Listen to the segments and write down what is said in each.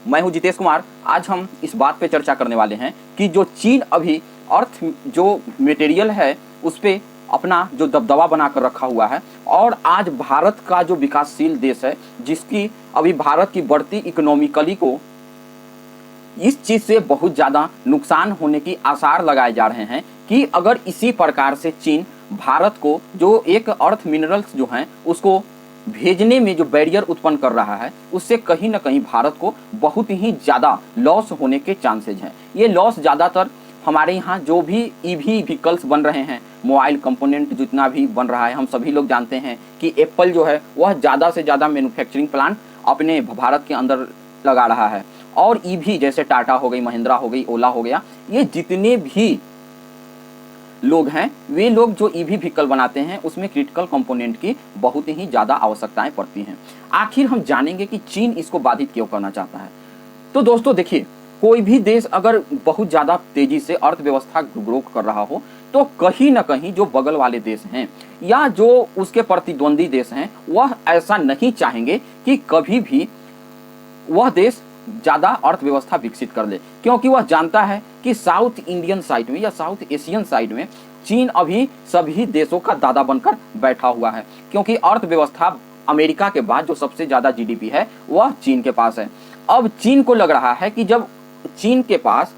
मैं हूं जितेश कुमार। आज हम इस बात पे चर्चा करने वाले हैं कि जो चीन अभी अर्थ जो मटेरियल है उस पर अपना जो दबदबा बना कर रखा हुआ है, और आज भारत का जो विकासशील देश है, जिसकी अभी भारत की बढ़ती इकोनॉमिकली को इस चीज़ से बहुत ज़्यादा नुकसान होने की आसार लगाए जा रहे हैं कि अगर इसी प्रकार से चीन भारत को जो एक अर्थ मिनरल्स जो हैं उसको भेजने में जो बैरियर उत्पन्न कर रहा है, उससे कहीं ना कहीं भारत को बहुत ही ज़्यादा लॉस होने के चांसेज हैं। ये लॉस ज़्यादातर हमारे यहाँ जो भी ईवी व्हीकल्स बन रहे हैं, मोबाइल कंपोनेंट जितना भी बन रहा है, हम सभी लोग जानते हैं कि एप्पल जो है वह ज़्यादा से ज़्यादा मैन्युफैक्चरिंग प्लांट अपने भारत के अंदर लगा रहा है। और ईवी जैसे टाटा हो गई, महिंद्रा हो गई, ओला हो गया, ये जितने भी लोग हैं वे लोग जो ईवी व्हीकल बनाते हैं उसमें क्रिटिकल कंपोनेंट की बहुत ही ज़्यादा आवश्यकताएं पड़ती हैं। आखिर हम जानेंगे कि चीन इसको बाधित क्यों करना चाहता है। तो दोस्तों देखिए, कोई भी देश अगर बहुत ज़्यादा तेज़ी से अर्थव्यवस्था ग्रो कर रहा हो तो कहीं ना कहीं जो बगल वाले देश हैं या जो उसके प्रतिद्वंदी देश हैं वह ऐसा नहीं चाहेंगे कि कभी भी वह देश ज़्यादा अर्थव्यवस्था विकसित कर ले, क्योंकि वह जानता है कि साउथ इंडियन साइड में या साउथ एशियन साइड में चीन अभी सभी देशों का दादा बनकर बैठा हुआ है, क्योंकि अर्थव्यवस्था अमेरिका के बाद जो सबसे ज़्यादा जीडीपी है वह चीन के पास है। अब चीन को लग रहा है कि जब चीन के पास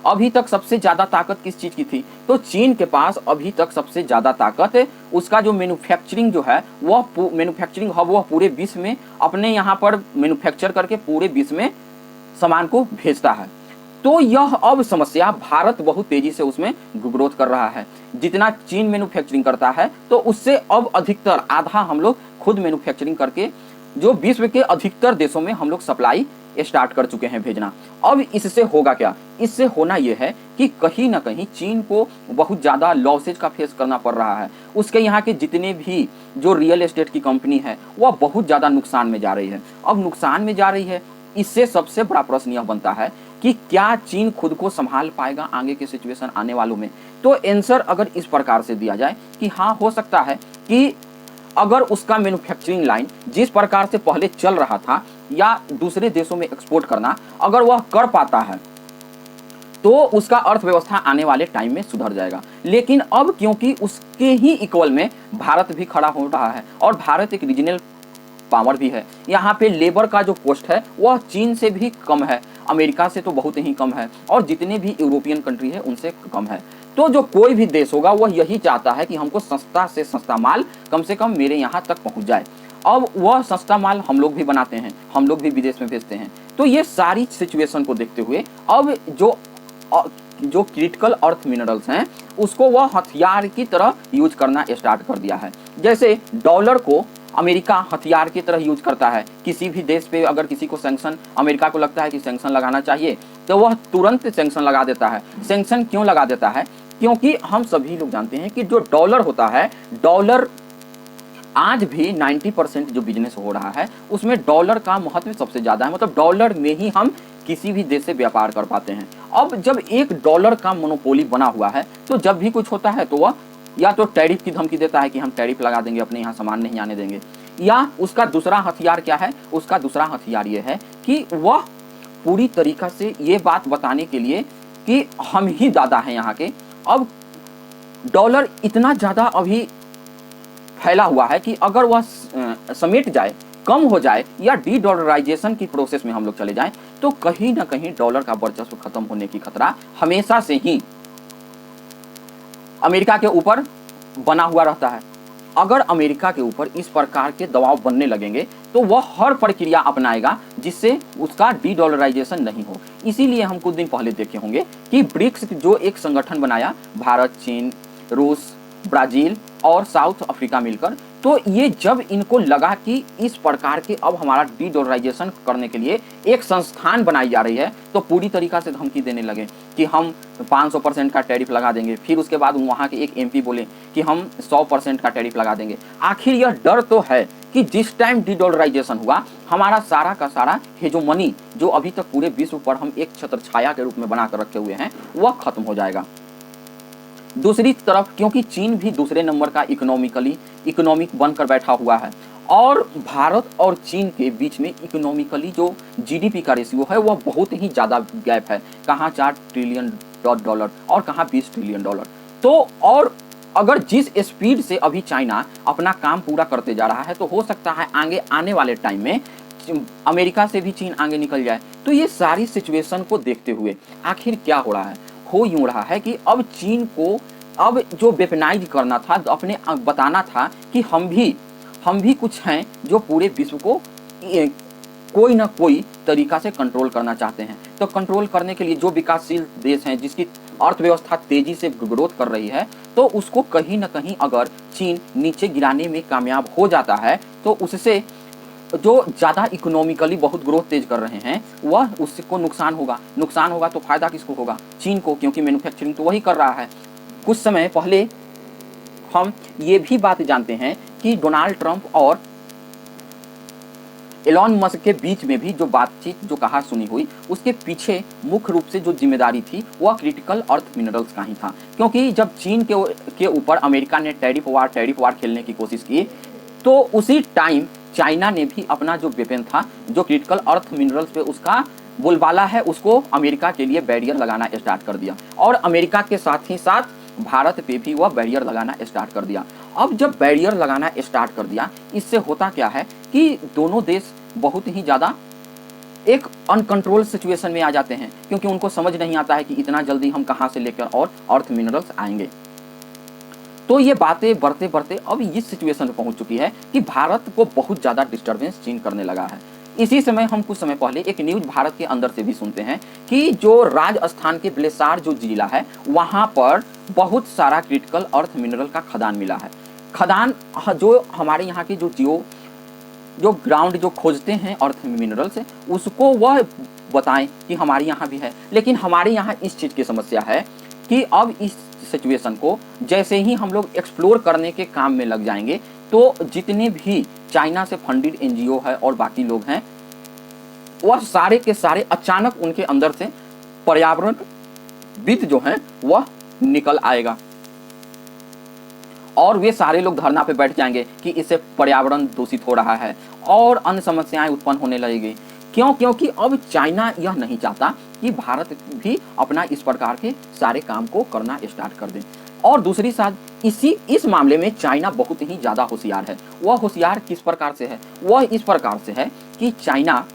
अभी तक सबसे ज़्यादा ताकत किस चीज़ की थी, तो चीन के पास अभी तक सबसे ज़्यादा ताकत है उसका जो मैन्युफैक्चरिंग जो है वह मैन्युफैक्चरिंग हब वह पूरे विश्व में अपने यहाँ पर मैन्युफैक्चर करके पूरे विश्व में सामान को भेजता है। तो यह अब समस्या भारत बहुत तेज़ी से उसमें ग्रोथ कर रहा है। जितना चीन मैन्युफैक्चरिंग करता है तो उससे अब अधिकतर आधा हम लोग खुद मैन्युफैक्चरिंग करके जो विश्व के अधिकतर देशों में हम लोग सप्लाई स्टार्ट कर चुके हैं भेजना। अब इससे होगा क्या? इससे होना यह है कि कहीं ना कहीं चीन को बहुत ज़्यादा लॉसेज का फेस करना पड़ रहा है। उसके यहाँ के जितने भी जो रियल एस्टेट की कंपनी है वह बहुत ज़्यादा नुकसान में जा रही है। अब नुकसान में जा रही है, इससे सबसे बड़ा प्रश्न यह बनता है कि क्या चीन खुद को संभाल पाएगा आगे के सिचुएशन आने वालों में? तो आंसर अगर इस प्रकार से दिया जाए कि हाँ, हो सकता है कि अगर उसका मैन्युफैक्चरिंग लाइन जिस प्रकार से पहले चल रहा था या दूसरे देशों में एक्सपोर्ट करना अगर वह कर पाता है तो उसका अर्थव्यवस्था आने वाले टाइम में सुधर जाएगा। लेकिन अब क्योंकि उसके ही इक्वल में भारत भी खड़ा हो रहा है और भारत एक रीजनल पावर भी है, यहाँ पे लेबर का जो पोस्ट है वह चीन से भी कम है, अमेरिका से तो बहुत ही कम है, और जितने भी यूरोपियन कंट्री है उनसे कम है। तो जो कोई भी देश होगा वह यही चाहता है कि हमको सस्ता से सस्ता माल कम से कम मेरे यहाँ तक पहुँच जाए। अब वह सस्ता माल हम लोग भी बनाते हैं, हम लोग भी विदेश में भेजते हैं। तो ये सारी सिचुएशन को देखते हुए अब जो क्रिटिकल अर्थ मिनरल्स हैं उसको वह हथियार की तरह यूज करना स्टार्ट कर दिया है। जैसे डॉलर को अमेरिका हथियार की तरह यूज करता है। किसी भी देश पे अगर किसी को सैंक्शन, अमेरिका को लगता है कि सैंक्शन लगाना चाहिए तो वह तुरंत सैंक्शन लगा देता है। सैंक्शन क्यों लगा देता है? क्योंकि हम सभी लोग जानते हैं कि जो डॉलर होता है, डॉलर आज भी 90% जो बिजनेस हो रहा है उसमें डॉलर का महत्व सबसे ज़्यादा है। मतलब डॉलर में ही हम किसी भी देश से व्यापार कर पाते हैं। अब जब एक डॉलर का मोनोपोली बना हुआ है तो जब भी कुछ होता है तो वह या तो टैरिफ की धमकी देता है कि हम टैरिफ लगा देंगे, अपने यहाँ सामान नहीं आने देंगे, या उसका दूसरा हथियार क्या है? उसका दूसरा हथियार ये है कि वह पूरी तरीक़ा से ये बात बताने के लिए कि हम ही दादा हैं यहाँ के। अब डॉलर इतना ज़्यादा अभी फैला हुआ है कि अगर वह समेट जाए, कम हो जाए या डी डॉलराइजेशन की प्रोसेस में हम लोग चले जाएं तो कहीं ना कहीं डॉलर का वर्चस्व खत्म होने की खतरा हमेशा से ही अमेरिका के ऊपर बना हुआ रहता है। अगर अमेरिका के ऊपर इस प्रकार के दबाव बनने लगेंगे तो वह हर प्रक्रिया अपनाएगा जिससे उसका डी डॉलराइजेशन नहीं हो। इसीलिए हम कुछ दिन पहले देखे होंगे कि ब्रिक्स जो एक संगठन बनाया, भारत, चीन, रूस, ब्राज़ील और साउथ अफ्रीका मिलकर, तो ये जब इनको लगा कि इस प्रकार के अब हमारा डी डॉलराइजेशन करने के लिए एक संस्थान बनाई जा रही है तो पूरी तरीक़ा से धमकी देने लगे कि हम 500% का टैरिफ लगा देंगे। फिर उसके बाद वहाँ के एक एमपी बोले कि हम 100% का टैरिफ लगा देंगे। आखिर यह डर तो है कि जिस टाइम डी डॉलराइजेशन हुआ हमारा सारा का सारा हेजोमनी जो अभी तक पूरे विश्व पर हम एक छत्र छाया के रूप में बना कर रखे हुए हैं वह खत्म हो जाएगा। दूसरी तरफ क्योंकि चीन भी दूसरे नंबर का इकोनॉमिक बनकर बैठा हुआ है और भारत और चीन के बीच में इकोनॉमिकली जो जीडीपी का रेशियो है वह बहुत ही ज़्यादा गैप है, कहाँ $4 ट्रिलियन और कहाँ $20 ट्रिलियन। तो और अगर जिस स्पीड से अभी चाइना अपना काम पूरा करते जा रहा है तो हो सकता है आगे आने वाले टाइम में अमेरिका से भी चीन आगे निकल जाए। तो ये सारी सिचुएशन को देखते हुए आखिर क्या हो रहा है, हो यूँ रहा है कि अब चीन को अब जो वेपनाइज करना था, अपने बताना था कि हम भी कुछ हैं जो पूरे विश्व को कोई ना कोई तरीका से कंट्रोल करना चाहते हैं। तो कंट्रोल करने के लिए जो विकासशील देश हैं जिसकी अर्थव्यवस्था तेजी से ग्रोथ कर रही है, तो उसको कहीं ना कहीं अगर चीन नीचे गिराने में कामयाब हो जाता है तो उससे जो ज़्यादा इकोनॉमिकली बहुत ग्रोथ तेज कर रहे हैं वह उसको नुकसान होगा। तो फायदा किसको होगा? चीन को, क्योंकि मैन्युफैक्चरिंग तो वही कर रहा है। कुछ समय पहले हम ये भी बात जानते हैं कि डोनाल्ड ट्रंप और एलॉन मस्क के बीच में भी जो बातचीत, जो कहा सुनी हुई, उसके पीछे मुख्य रूप से जो जिम्मेदारी थी वह क्रिटिकल अर्थ मिनरल्स का ही था। क्योंकि जब चीन के ऊपर अमेरिका ने टैरिफ वार खेलने की कोशिश की, तो उसी टाइम चाइना ने भी अपना जो वेपन था, जो क्रिटिकल अर्थ मिनरल्स पे उसका बोलबाला है, उसको अमेरिका के लिए बैरियर लगाना स्टार्ट कर दिया। और अमेरिका के साथ ही साथ भारत पे भी वह बैरियर लगाना स्टार्ट कर दिया। अब जब बैरियर लगाना स्टार्ट कर दिया, इससे होता क्या है कि दोनों देश बहुत ही ज़्यादा एक अनकंट्रोल सिचुएशन में आ जाते हैं, क्योंकि उनको समझ नहीं आता है कि इतना जल्दी हम कहाँ से लेकर और अर्थ मिनरल्स आएंगे। तो ये बातें बढ़ते बढ़ते अब इस सिचुएशन में पहुंच चुकी है कि भारत को बहुत ज़्यादा डिस्टर्बेंस चीन करने लगा है। इसी समय हम कुछ समय पहले एक न्यूज भारत के अंदर से भी सुनते हैं कि जो राजस्थान के बिलेसार जो जिला है, वहाँ पर बहुत सारा क्रिटिकल अर्थ मिनरल का खदान मिला है। खदान जो हमारे यहाँ की जो ग्राउंड जो खोजते हैं अर्थ मिनरल्स, उसको वह बताएं कि हमारे यहाँ भी है। लेकिन हमारे यहाँ इस चीज़ की समस्या है कि अब इस सिचुएशन को जैसे ही हम लोग एक्सप्लोर करने के काम में लग जाएंगे, तो जितने भी चाइना से फंडेड एनजीओ है और बाकी लोग हैं, वह सारे के सारे अचानक उनके अंदर से पर्यावरणविद जो हैं वह निकल आएगा और वे सारे लोग धरना पे बैठ जाएंगे कि इससे पर्यावरण दूषित हो रहा है और अन्य समस्याएं उत्पन्न होने लगेगी। क्यों? क्योंकि अब चाइना यह नहीं चाहता कि भारत भी अपना इस प्रकार के सारे काम को करना स्टार्ट कर दे। और दूसरी साथ इस मामले में चाइना बहुत ही ज़्यादा होशियार है। वह होशियार किस प्रकार से है? वह इस प्रकार से है कि चाइना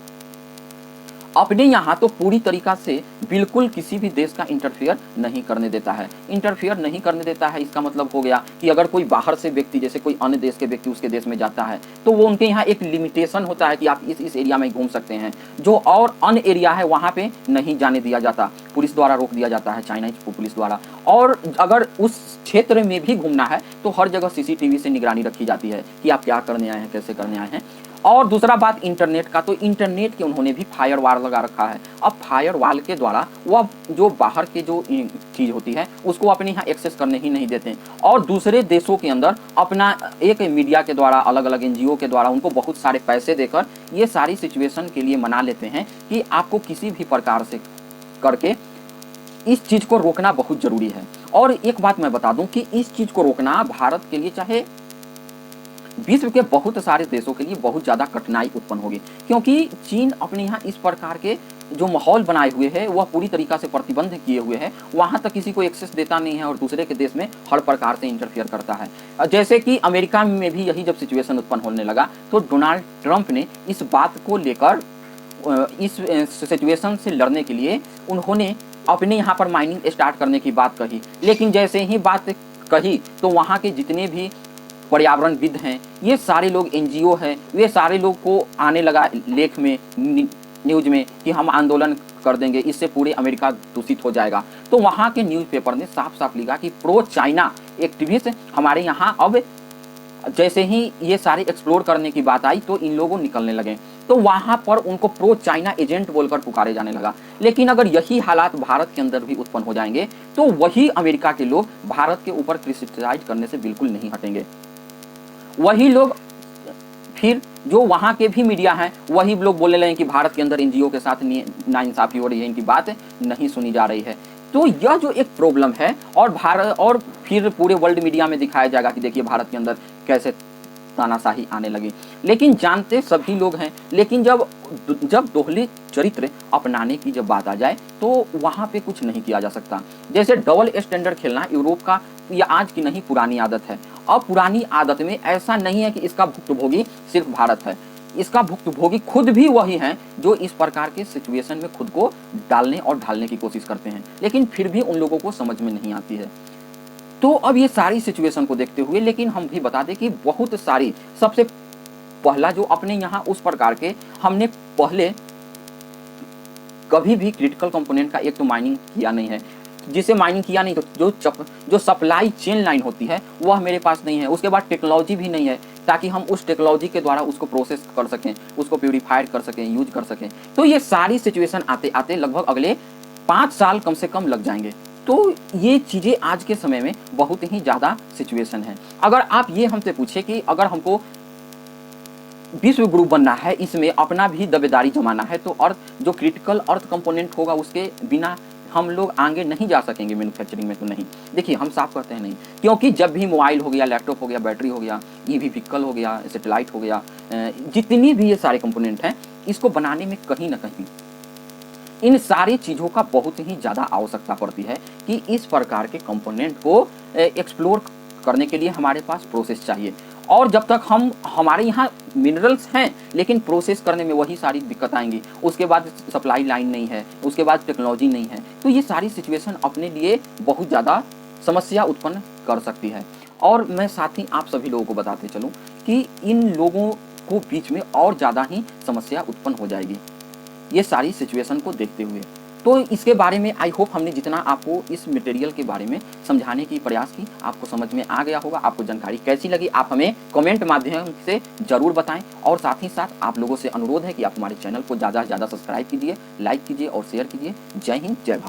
अपने यहाँ तो पूरी तरीका से बिल्कुल किसी भी देश का इंटरफेयर नहीं करने देता है। इंटरफेयर नहीं करने देता है, इसका मतलब हो गया कि अगर कोई बाहर से व्यक्ति, जैसे कोई अन्य देश के व्यक्ति उसके देश में जाता है, तो वो उनके यहाँ एक लिमिटेशन होता है कि आप इस एरिया में घूम सकते हैं। जो और अन्य एरिया है वहाँ पे नहीं जाने दिया जाता, पुलिस द्वारा रोक दिया जाता है, चाइनीज पुलिस द्वारा। और अगर उस क्षेत्र में भी घूमना है तो हर जगह सीसीटीवी से निगरानी रखी जाती है कि आप क्या करने आए हैं, कैसे करने आए हैं। और दूसरा बात इंटरनेट का, तो इंटरनेट के उन्होंने भी फायर वाल लगा रखा है। अब फायर वाल के द्वारा वह जो बाहर के जो चीज़ होती है उसको अपने यहाँ एक्सेस करने ही नहीं देते। और दूसरे देशों के अंदर अपना एक मीडिया के द्वारा, अलग अलग एनजीओ के द्वारा उनको बहुत सारे पैसे देकर ये सारी सिचुएशन के लिए मना लेते हैं कि आपको किसी भी प्रकार से करके इस चीज़ को रोकना बहुत ज़रूरी है। और एक बात मैं बता दूं कि इस चीज़ को रोकना भारत के लिए, चाहे विश्व के बहुत सारे देशों के लिए, बहुत ज़्यादा कठिनाई उत्पन्न होगी। क्योंकि चीन अपने यहाँ इस प्रकार के जो माहौल बनाए हुए है वह पूरी तरीक़ा से प्रतिबंध किए हुए है, वहाँ तक किसी को एक्सेस देता नहीं है और दूसरे के देश में हर प्रकार से इंटरफियर करता है। जैसे कि अमेरिका में भी यही जब सिचुएशन उत्पन्न होने लगा तो डोनाल्ड ट्रंप ने इस बात को लेकर, इस सिचुएशन से लड़ने के लिए उन्होंने अपने यहाँ पर माइनिंग स्टार्ट करने की बात कही। लेकिन जैसे ही बात कही तो वहाँ के जितने भी पर्यावरणविद हैं, ये सारे लोग एनजीओ हैं, वे सारे लोग को आने लगा लेख में, न्यूज़ में कि हम आंदोलन कर देंगे, इससे पूरे अमेरिका दूषित हो जाएगा। तो वहाँ के न्यूज़पेपर ने साफ साफ लिखा कि प्रो चाइना एक्टिविस्ट हमारे यहाँ अब जैसे ही ये सारे एक्सप्लोर करने की बात आई तो इन लोगों निकलने लगे। तो वहाँ पर उनको प्रो चाइना एजेंट बोलकर पुकारे जाने लगा। लेकिन अगर यही हालात भारत के अंदर भी उत्पन्न हो जाएंगे तो वही अमेरिका के लोग भारत के ऊपर क्रिटिसाइज करने से बिल्कुल नहीं हटेंगे। वही लोग फिर जो वहाँ के भी मीडिया हैं वही लोग बोलने लगे कि भारत के अंदर एनजीओ के साथ नाइंसाफी हो रही है, इनकी बात नहीं सुनी जा रही है। तो यह जो एक प्रॉब्लम है और भारत और फिर पूरे वर्ल्ड मीडिया में दिखाया जाएगा कि देखिए भारत के अंदर कैसे तानाशाही आने लगी। लेकिन जानते सभी लोग हैं, लेकिन जब दोहले चरित्र अपनाने की जब बात आ जाए तो वहाँ पे कुछ नहीं किया जा सकता। जैसे डबल स्टैंडर्ड खेलना यूरोप का ये आज की नहीं पुरानी आदत है। अब पुरानी आदत में ऐसा नहीं है कि इसका भुक्तभोगी सिर्फ भारत है, इसका भुक्तभोगी खुद भी वही हैं जो इस प्रकार के सिचुएशन में खुद को डालने और ढालने की कोशिश करते हैं, लेकिन फिर भी उन लोगों को समझ में नहीं आती है। तो अब ये सारी सिचुएशन को देखते हुए लेकिन हम भी बता दें कि बहुत सारी, सबसे पहला जो अपने यहाँ उस प्रकार के हमने पहले कभी भी क्रिटिकल कंपोनेंट का एक तो माइनिंग किया नहीं है, जिसे माइनिंग किया नहीं तो जो सप्लाई चेन लाइन होती है वह मेरे पास नहीं है। उसके बाद टेक्नोलॉजी भी नहीं है ताकि हम उस टेक्नोलॉजी के द्वारा उसको प्रोसेस कर सकें, उसको प्यूरीफाइड कर सकें, यूज कर सकें। तो ये सारी सिचुएशन आते आते लगभग अगले 5 साल कम से कम लग जाएंगे। तो ये चीज़ें आज के समय में बहुत ही ज़्यादा सिचुएशन है। अगर आप ये हमसे पूछे कि अगर हमको विश्व ग्रुप बनना है, इसमें अपना भी दावेदारी जमाना है, तो अर्थ जो क्रिटिकल अर्थ कंपोनेंट होगा उसके बिना हम लोग आगे नहीं जा सकेंगे मैन्युफैक्चरिंग में। तो नहीं, देखिए हम साफ कहते हैं नहीं, क्योंकि जब भी मोबाइल हो गया, लैपटॉप हो गया, बैटरी हो गया, ईवी व्हीकल हो गया, सैटेलाइट हो गया, जितनी भी ये सारे कंपोनेंट हैं, इसको बनाने में कहीं ना कहीं इन सारी चीज़ों का बहुत ही ज़्यादा आवश्यकता पड़ती है कि इस प्रकार के कंपोनेंट को एक्सप्लोर करने के लिए हमारे पास प्रोसेस चाहिए। और जब तक हमारे यहाँ मिनरल्स हैं लेकिन प्रोसेस करने में वही सारी दिक्कत आएंगी, उसके बाद सप्लाई लाइन नहीं है, उसके बाद टेक्नोलॉजी नहीं है, तो ये सारी सिचुएशन अपने लिए बहुत ज़्यादा समस्या उत्पन्न कर सकती है। और मैं साथ ही आप सभी लोगों को बताते चलूँ कि इन लोगों को बीच में और ज़्यादा ही समस्या उत्पन्न हो जाएगी ये सारी सिचुएशन को देखते हुए। तो इसके बारे में आई होप हमने जितना आपको इस मटेरियल के बारे में समझाने की प्रयास की, आपको समझ में आ गया होगा। आपको जानकारी कैसी लगी आप हमें कमेंट माध्यम से ज़रूर बताएं। और साथ ही साथ आप लोगों से अनुरोध है कि आप हमारे चैनल को ज़्यादा से ज़्यादा सब्सक्राइब कीजिए, लाइक कीजिए और शेयर कीजिए। जय हिंद, जय भारत।